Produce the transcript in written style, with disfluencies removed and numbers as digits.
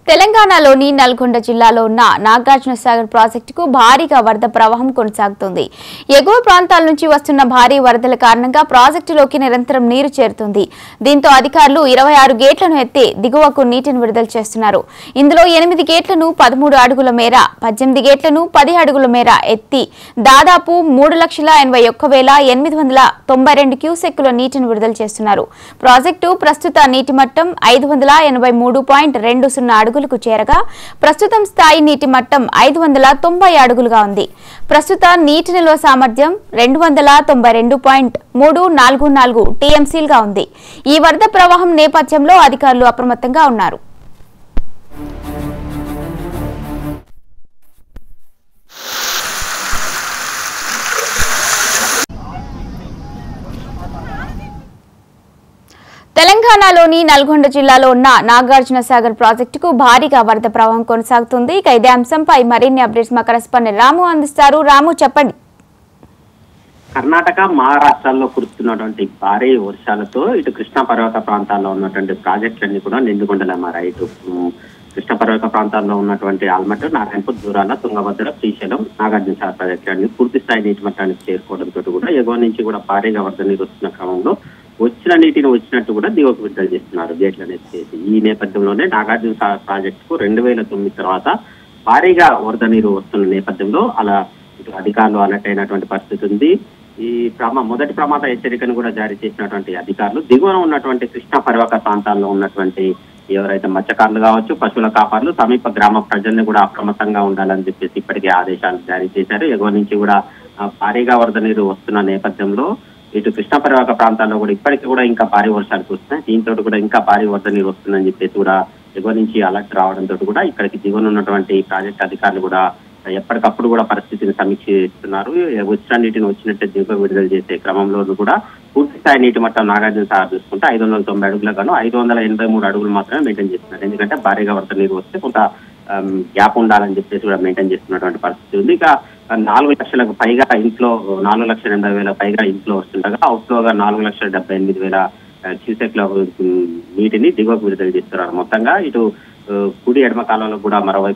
తెలంగాణలోని నల్గొండ జిల్లాలో ఉన్న నాగార్జునసాగర్ ప్రాజెక్టుకు భారీగా వరద ప్రవాహం కొనసాగుతుంది. ఎగువ ప్రాంతాల నుంచి వస్తున్న భారీ వరదల కారణంగా ప్రాజెక్టులోకి నిరంతరం నీరు చేరుతుంది. దీంతో అధికారులు 26 గేట్లను ఎత్తి దిగువకు నీటిని విడుదల చేస్తున్నారు. ఇందులో 8 గేట్లను 13 అడుగుల మేర, 18 గేట్లను 10 అడుగుల మేర ఎత్తి దాదాపు 3,81,892 క్యూసెక్కుల నీటిని విడుదల చేస్తున్నారు. ప్రాజెక్టు ప్రస్తుత నీటి మట్టం 583.20 అడుగులకు చేరగా ప్రస్తుతం స్థాయి నీటి మట్టం 590 అడుగులుగా ఉంది. ప్రస్తుత నీటి నిల్వ సామర్థ్యం 292.344 టీఎంసీలుగా ఉంది. ఈ వరద ప్రవాహం నేపథ్యంలో అధికారులు అప్రమత్తంగా ఉన్నారు. తెలంగాణలోని నల్గొండ జిల్లాలో ఉన్న నాగార్జునసాగర్ ప్రాజెక్టుకు భారీగా వరద ప్రవాహం కొనసాగుతుంది. ఇదే అంశంపై మరిన్ని అప్డేట్స్ మా కరెస్పాండెంట్ రాము అందిస్తారు. రాము, చెప్పండి. కర్ణాటక, మహారాష్ట్రాల్లో కురుస్తున్నటువంటి భారీ వర్షాలతో ఇటు కృష్ణా పర్వత ప్రాంతాల్లో ఉన్నటువంటి ప్రాజెక్టులన్నీ కూడా నిండుగుండలే మారాయి. ఇటు కృష్ణా పర్వత ప్రాంతాల్లో ఉన్నటువంటి ఆల్మట్, నారాయణపూర్, దూరాల, తుంగభద్ర, శ్రీశైలం, నాగార్జునసాగర్ ప్రాజెక్టులన్నీ పూర్తి స్థాయి నీటి మట్టానికి చేరుకోవడంతో కూడా ఎగువ నుంచి కూడా భారీగా వరద నీరు వస్తున్న క్రమంలో వచ్చిన నీటిని వచ్చినట్టు కూడా దిగువకు విడుదల చేస్తున్నారు గేట్లను ఎత్తేసి. ఈ నేపథ్యంలోనే నాగార్జునసాగర్ ప్రాజెక్టుకు 2009 తర్వాత భారీగా వరద నీరు వస్తున్న నేపథ్యంలో అలా ఇటు అధికారులు అలర్ట్ అయినటువంటి పరిస్థితి ఉంది. ఈ మొదటి ప్రమాద హెచ్చరికను కూడా జారీ చేసినటువంటి అధికారులు దిగువన ఉన్నటువంటి కృష్ణా పర్వత ప్రాంతాల్లో ఉన్నటువంటి ఎవరైతే మత్స్యకారులు కావచ్చు, పశువుల కాపర్లు, సమీప గ్రామ ప్రజల్ని కూడా అప్రమత్తంగా ఉండాలని చెప్పేసి ఇప్పటికే ఆదేశాలు జారీ చేశారు. ఎగువ నుంచి కూడా భారీగా వరద నీరు వస్తున్న నేపథ్యంలో ఇటు కృష్ణా పర్వత ప్రాంతాల్లో కూడా ఇప్పటికీ కూడా ఇంకా భారీ వర్షాలు కురుస్తున్నాయి. దీంతో కూడా ఇంకా భారీ వరద నీరు వస్తుందని చెప్పేసి కూడా ఎగువ నుంచి అలర్ట్ రావడంతో కూడా ఇక్కడికి దిగువన ఉన్నటువంటి ప్రాజెక్ట్ అధికారులు కూడా ఎప్పటికప్పుడు కూడా పరిస్థితిని సమీక్షిస్తున్నారు. వచ్చిన నీటిని వచ్చినట్టే దిగువ విడుదల చేసే క్రమంలో కూడా పూర్తి స్థాయి నీటి మట్టం నాగార్జునసాగర్ చూసుకుంటే 590 అడుగులకు గాను 583 అడుగులు మాత్రమే మెయింటైన్ చేస్తున్నారు. ఎందుకంటే భారీగా వరద నీరు వస్తే కొంత గ్యాప్ ఉండాలని చెప్పేసి కూడా మెయింటైన్ చేస్తున్నటువంటి పరిస్థితి ఉంది. ఇక 4 లక్షలకు పైగా ఇంట్లో 4,80,000 పైగా ఇంట్లో వస్తుండగా అవుట్ఫ్లోగా 4,78,000 క్యూసెక్ల నీటిని దిగువకు విడుదల చేస్తున్నారు. మొత్తంగా ఇటు కుడి ఎడమ కాలంలో కూడా మరోవైపు